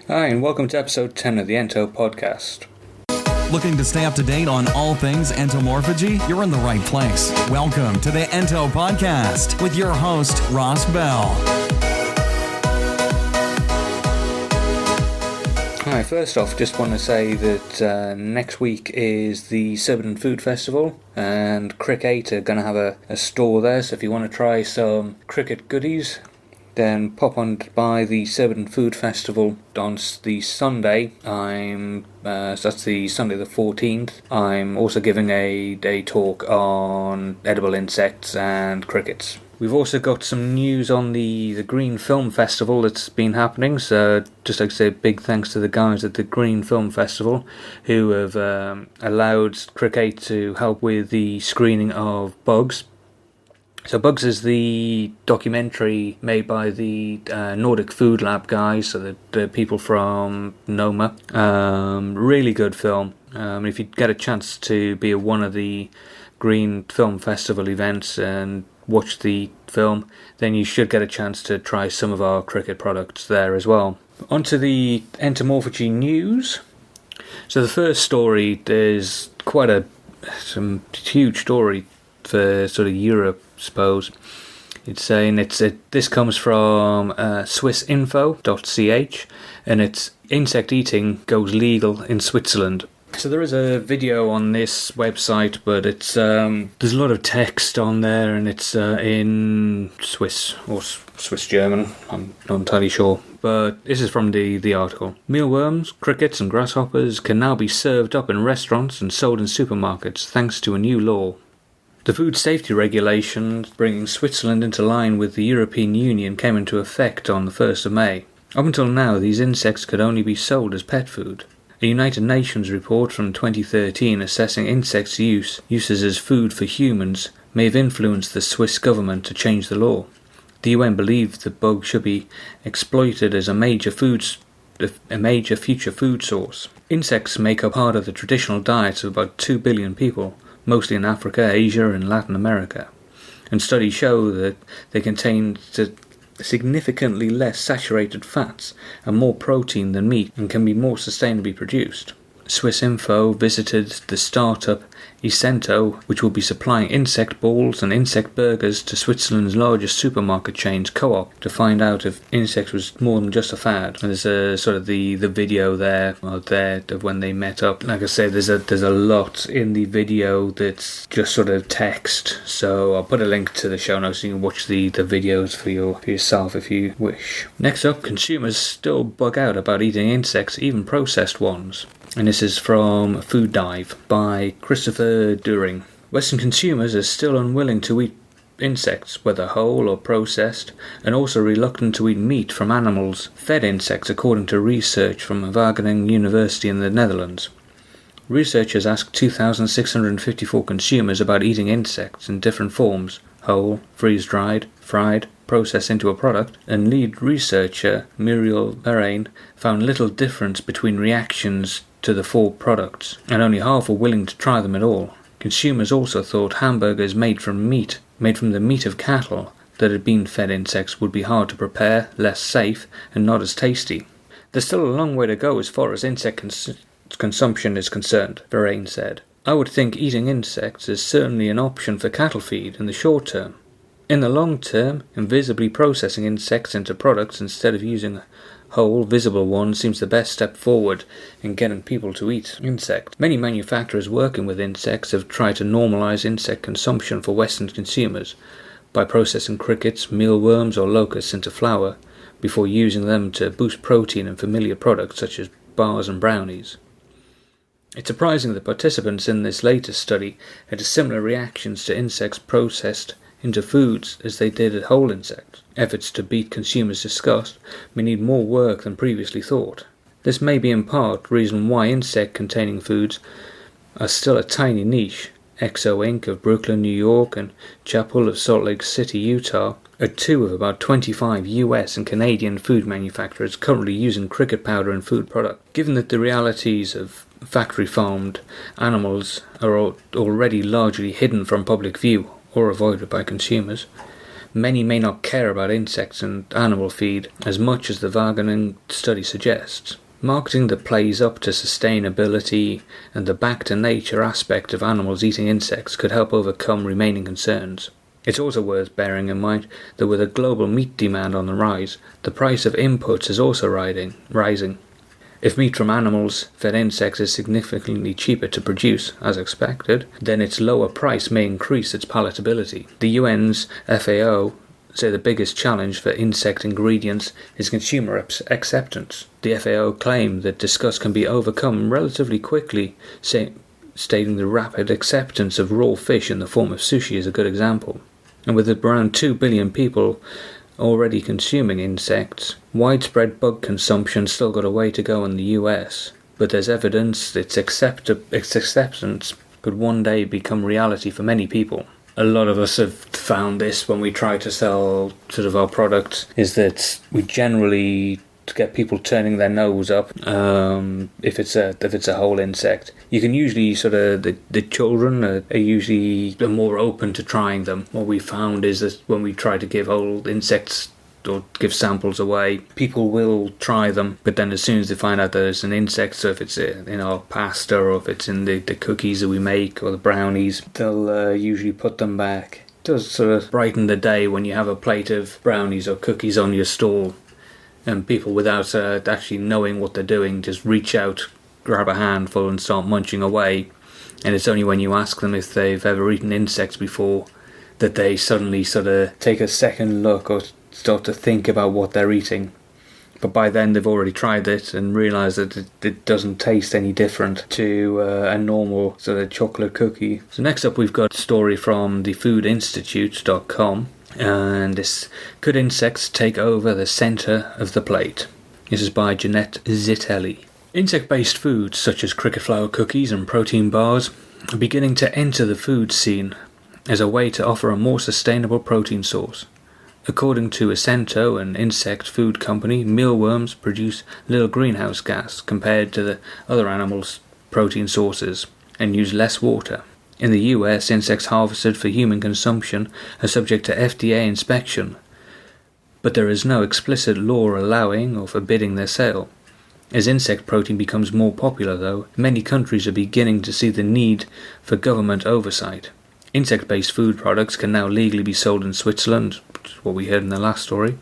Hi, and welcome to episode 10 of the Ento Podcast. Looking to stay up to date on all things entomorphagy? You're in the right place. Welcome to the Ento Podcast with your host, Ross Bell. Hi, first off, just want to say that next week is the Surbiton Food Festival, and Cricket are going to have a store there, so if you want to try some cricket goodies, then pop on by the Surbiton Food Festival on the Sunday. So that's the Sunday the 14th. I'm also giving a day talk on edible insects and crickets. We've also got some news on the Green Film Festival that's been happening, so just like to say a big thanks to the guys at the Green Film Festival who have allowed Cricket to help with the screening of Bugs. So Bugs is the documentary made by the Nordic Food Lab guys, so the people from Noma. Really good film. If you get a chance to be at one of the Green Film Festival events and watch the film, then you should get a chance to try some of our cricket products there as well. On to the entomorphagy news. So the first story is quite some huge story for sort of Europe, I suppose. It's saying this comes from swissinfo.ch, and it's insect eating goes legal in Switzerland. So there is a video on this website, but it's there's a lot of text on there, and it's in Swiss or Swiss German. I'm not entirely sure, but this is from the article. Mealworms, crickets, and grasshoppers can now be served up in restaurants and sold in supermarkets thanks to a new law. The food safety regulations bringing Switzerland into line with the European Union came into effect on the 1st of May. Up until now, these insects could only be sold as pet food. A United Nations report from 2013 assessing insects' uses as food for humans may have influenced the Swiss government to change the law. The UN believes the bug should be exploited as a major future food source. Insects make up part of the traditional diets of about 2 billion people, mostly in Africa, Asia and Latin America, and studies show that they contain significantly less saturated fats and more protein than meat and can be more sustainably produced. Swiss Info visited the startup Ento, which will be supplying insect balls and insect burgers to Switzerland's largest supermarket chain's Co-op, to find out if insects was more than just a fad. And there's a sort of the video there of when they met up. Like I said, there's a lot in the video that's just sort of text, so I'll put a link to the show notes so you can watch the videos for yourself if you wish. Next up, consumers still bug out about eating insects, even processed ones. And this is from Food Dive by Christopher During. Western consumers are still unwilling to eat insects, whether whole or processed, and also reluctant to eat meat from animals fed insects, according to research from Wageningen University in the Netherlands. Researchers asked 2,654 consumers about eating insects in different forms: whole, freeze-dried, fried, processed into a product, and lead researcher Muriel Marain found little difference between reactions to the four products, and only half were willing to try them at all. Consumers also thought hamburgers made from the meat of cattle that had been fed insects would be hard to prepare, less safe, and not as tasty. There's still a long way to go as far as insect consumption is concerned, Marain said. I would think eating insects is certainly an option for cattle feed in the short term. In the long term, invisibly processing insects into products instead of using whole, visible ones seems the best step forward in getting people to eat insects. Many manufacturers working with insects have tried to normalize insect consumption for Western consumers by processing crickets, mealworms or locusts into flour before using them to boost protein in familiar products such as bars and brownies. It's surprising that participants in this latest study had similar reactions to insects processed into foods as they did at whole insects. Efforts to beat consumers' disgust may need more work than previously thought. This may be in part the reason why insect-containing foods are still a tiny niche. Exo Inc. of Brooklyn, New York, and Chapel of Salt Lake City, Utah, are two of about 25 US and Canadian food manufacturers currently using cricket powder in food products. Given that the realities of factory-farmed animals are already largely hidden from public view or avoided by consumers, Many may not care about insects and animal feed as much as the Wageningen study suggests. Marketing that plays up to sustainability and the back-to-nature aspect of animals eating insects could help overcome remaining concerns. It's also worth bearing in mind that with a global meat demand on the rise, the price of inputs is also rising. If meat from animals fed insects is significantly cheaper to produce, as expected, then its lower price may increase its palatability. The UN's FAO say the biggest challenge for insect ingredients is consumer acceptance. The FAO claim that disgust can be overcome relatively quickly, stating the rapid acceptance of raw fish in the form of sushi is a good example. And with around 2 billion people already consuming insects, widespread bug consumption still got a way to go in the US, but there's evidence its acceptance could one day become reality for many people. A lot of us have found this when we try to sell sort of our products, is that we generally get people turning their nose up if it's a whole insect. You can usually sort of the children are usually more open to trying them. What we found is that when we try to give whole insects or give samples away, people will try them, but then as soon as they find out there's an insect, so if it's in our pasta or if it's in the cookies that we make or the brownies, they'll usually put them back. It does sort of brighten the day when you have a plate of brownies or cookies on your stall and people, without actually knowing what they're doing, just reach out, grab a handful and start munching away, and it's only when you ask them if they've ever eaten insects before that they suddenly sort of take a second look or start to think about what they're eating. But by then they've already tried it and realised that it doesn't taste any different to a normal sort of chocolate cookie. So next up we've got a story from thefoodinstitute.com, and this: could insects take over the centre of the plate? This is by Jeanette Zitelli. Insect-based foods such as cricket flour cookies and protein bars are beginning to enter the food scene as a way to offer a more sustainable protein source. According to Ento, an insect food company, mealworms produce little greenhouse gas compared to the other animals' protein sources and use less water. In the US, insects harvested for human consumption are subject to FDA inspection, but there is no explicit law allowing or forbidding their sale. As insect protein becomes more popular, though, many countries are beginning to see the need for government oversight. Insect-based food products can now legally be sold in Switzerland, which is what we heard in the last story.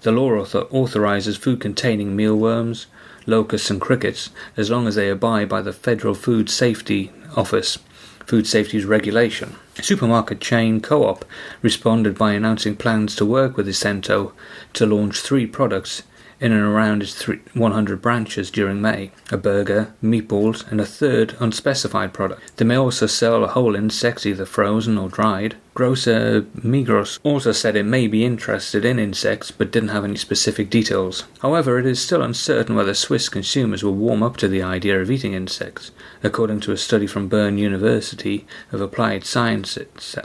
The law authorises food containing mealworms, locusts and crickets, as long as they abide by the Federal Food Safety Office Food Safety's regulation. Supermarket chain Co-op responded by announcing plans to work with Ento to launch 3 products in and around its 100 branches during May: a burger, meatballs, and a third unspecified product. They may also sell whole insects, either frozen or dried. Grocer Migros also said it may be interested in insects, but didn't have any specific details. However, it is still uncertain whether Swiss consumers will warm up to the idea of eating insects. According to a study from Bern University of Applied Sciences,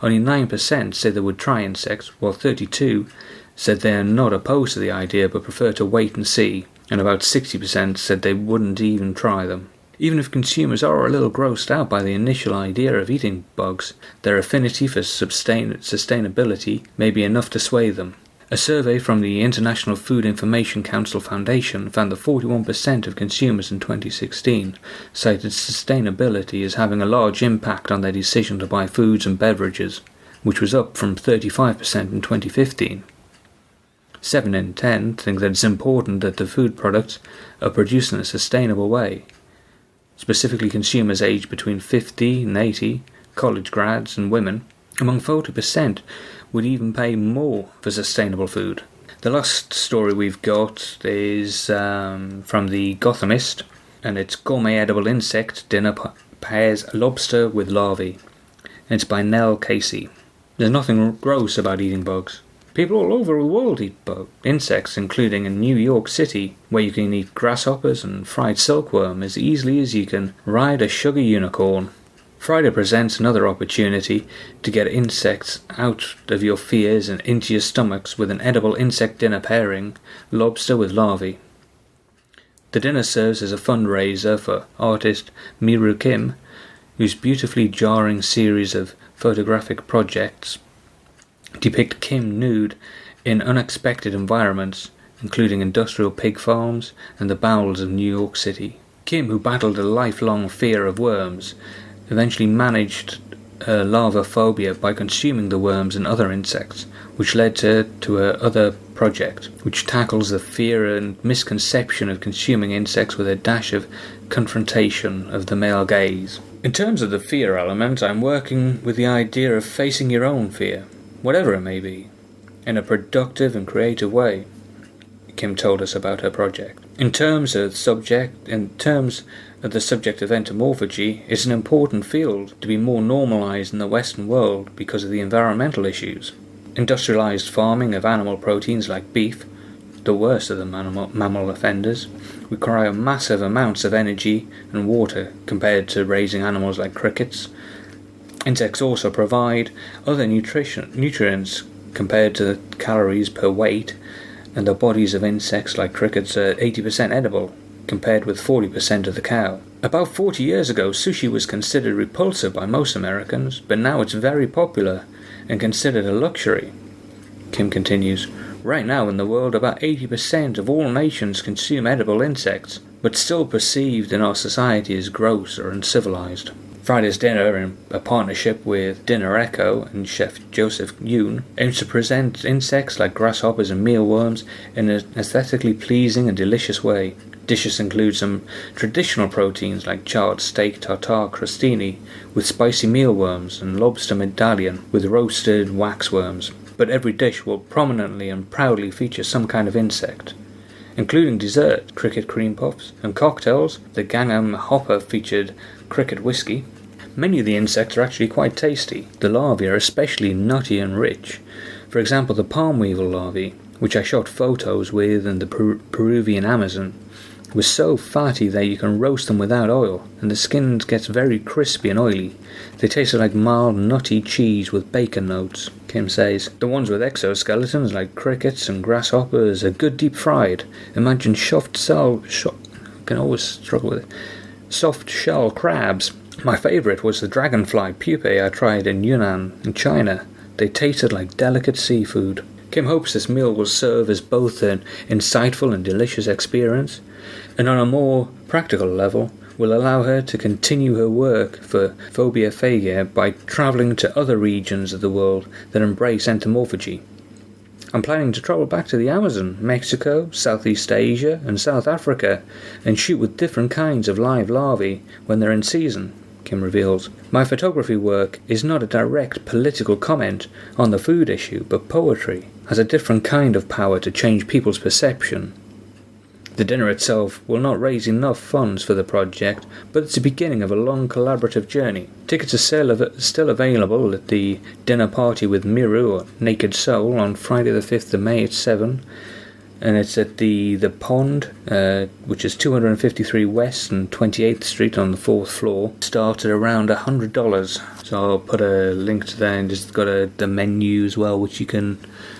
only 9% said they would try insects, while 32% said they are not opposed to the idea but prefer to wait and see, and about 60% said they wouldn't even try them. Even if consumers are a little grossed out by the initial idea of eating bugs, their affinity for sustainability may be enough to sway them. A survey from the International Food Information Council Foundation found that 41% of consumers in 2016 cited sustainability as having a large impact on their decision to buy foods and beverages, which was up from 35% in 2015. 7 in 10 think that it's important that the food products are produced in a sustainable way. Specifically, consumers aged between 50 and 80, college grads and women, among 40% would even pay more for sustainable food. The last story we've got is from the Gothamist, and it's Gourmet Edible Insect Dinner Pairs Lobster with Larvae. And it's by Nell Casey. There's nothing gross about eating bugs. People all over the world eat insects, including in New York City, where you can eat grasshoppers and fried silkworm as easily as you can ride a sugar unicorn. Friday presents another opportunity to get insects out of your fears and into your stomachs with an edible insect dinner pairing, lobster with larvae. The dinner serves as a fundraiser for artist Miru Kim, whose beautifully jarring series of photographic projects depict Kim nude in unexpected environments, including industrial pig farms and the bowels of New York City. Kim, who battled a lifelong fear of worms, eventually managed larva phobia by consuming the worms and other insects, which led to her other project, which tackles the fear and misconception of consuming insects with a dash of confrontation of the male gaze. In terms of the fear element, I'm working with the idea of facing your own fear, whatever it may be, in a productive and creative way. Kim told us about her project. In terms of the subject of entomorphagy, it's an important field to be more normalised in the Western world because of the environmental issues. Industrialised farming of animal proteins like beef, the worst of the mammal offenders, require massive amounts of energy and water compared to raising animals like crickets. Insects also provide other nutrients compared to the calories per weight, and the bodies of insects like crickets are 80% edible, compared with 40% of the cow. About 40 years ago, sushi was considered repulsive by most Americans, but now it's very popular and considered a luxury. Kim continues, right now in the world, about 80% of all nations consume edible insects, but still perceived in our society as gross or uncivilized. Friday's Dinner, in a partnership with Dinner Echo and chef Joseph Yoon, aims to present insects like grasshoppers and mealworms in an aesthetically pleasing and delicious way. Dishes include some traditional proteins like charred steak tartare crostini with spicy mealworms and lobster medallion with roasted waxworms. But every dish will prominently and proudly feature some kind of insect, including dessert, cricket cream puffs, and cocktails. The Gangnam Hopper featured cricket whiskey. Many of the insects are actually quite tasty. The larvae are especially nutty and rich. For example, the palm weevil larvae, which I shot photos with in the Peruvian Amazon, was so fatty that you can roast them without oil, and the skin gets very crispy and oily. They tasted like mild, nutty cheese with bacon notes, Kim says. The ones with exoskeletons, like crickets and grasshoppers, are good deep fried. Imagine soft shell crabs. My favourite was the dragonfly pupae I tried in Yunnan, in China. They tasted like delicate seafood. Kim hopes this meal will serve as both an insightful and delicious experience, and on a more practical level, will allow her to continue her work for phobia phagia by travelling to other regions of the world that embrace entomorphagy. I'm planning to travel back to the Amazon, Mexico, Southeast Asia, and South Africa, and shoot with different kinds of live larvae when they're in season, Kim reveals. My photography work is not a direct political comment on the food issue, but poetry has a different kind of power to change people's perception. The dinner itself will not raise enough funds for the project, but it's the beginning of a long collaborative journey. Tickets are still available at the dinner party with Miru or Naked Soul on Friday the 5th of May at 7, and it's at the Pond, which is 253 West and 28th Street on the 4th floor. Start at around $100, so I'll put a link to that, and just got the menu as well, which you can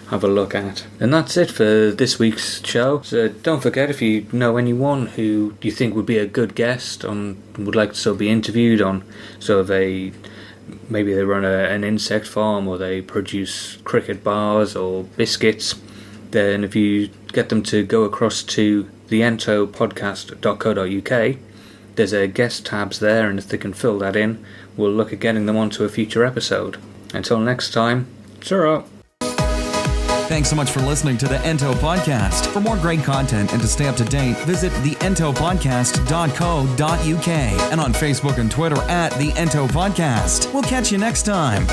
have a look at. And that's it for this week's show. So don't forget, if you know anyone who you think would be a good guest on, would like to still be interviewed on sort of maybe they run an insect farm, or they produce cricket bars or biscuits, then if you get them to go across to the entopodcast.co.uk, there's a guest tabs there, and if they can fill that in, we'll look at getting them onto a future episode. Until next time, ta-ra! Thanks so much for listening to the Ento Podcast. For more great content and to stay up to date, visit theentopodcast.co.uk and on Facebook and Twitter at the Ento Podcast. We'll catch you next time.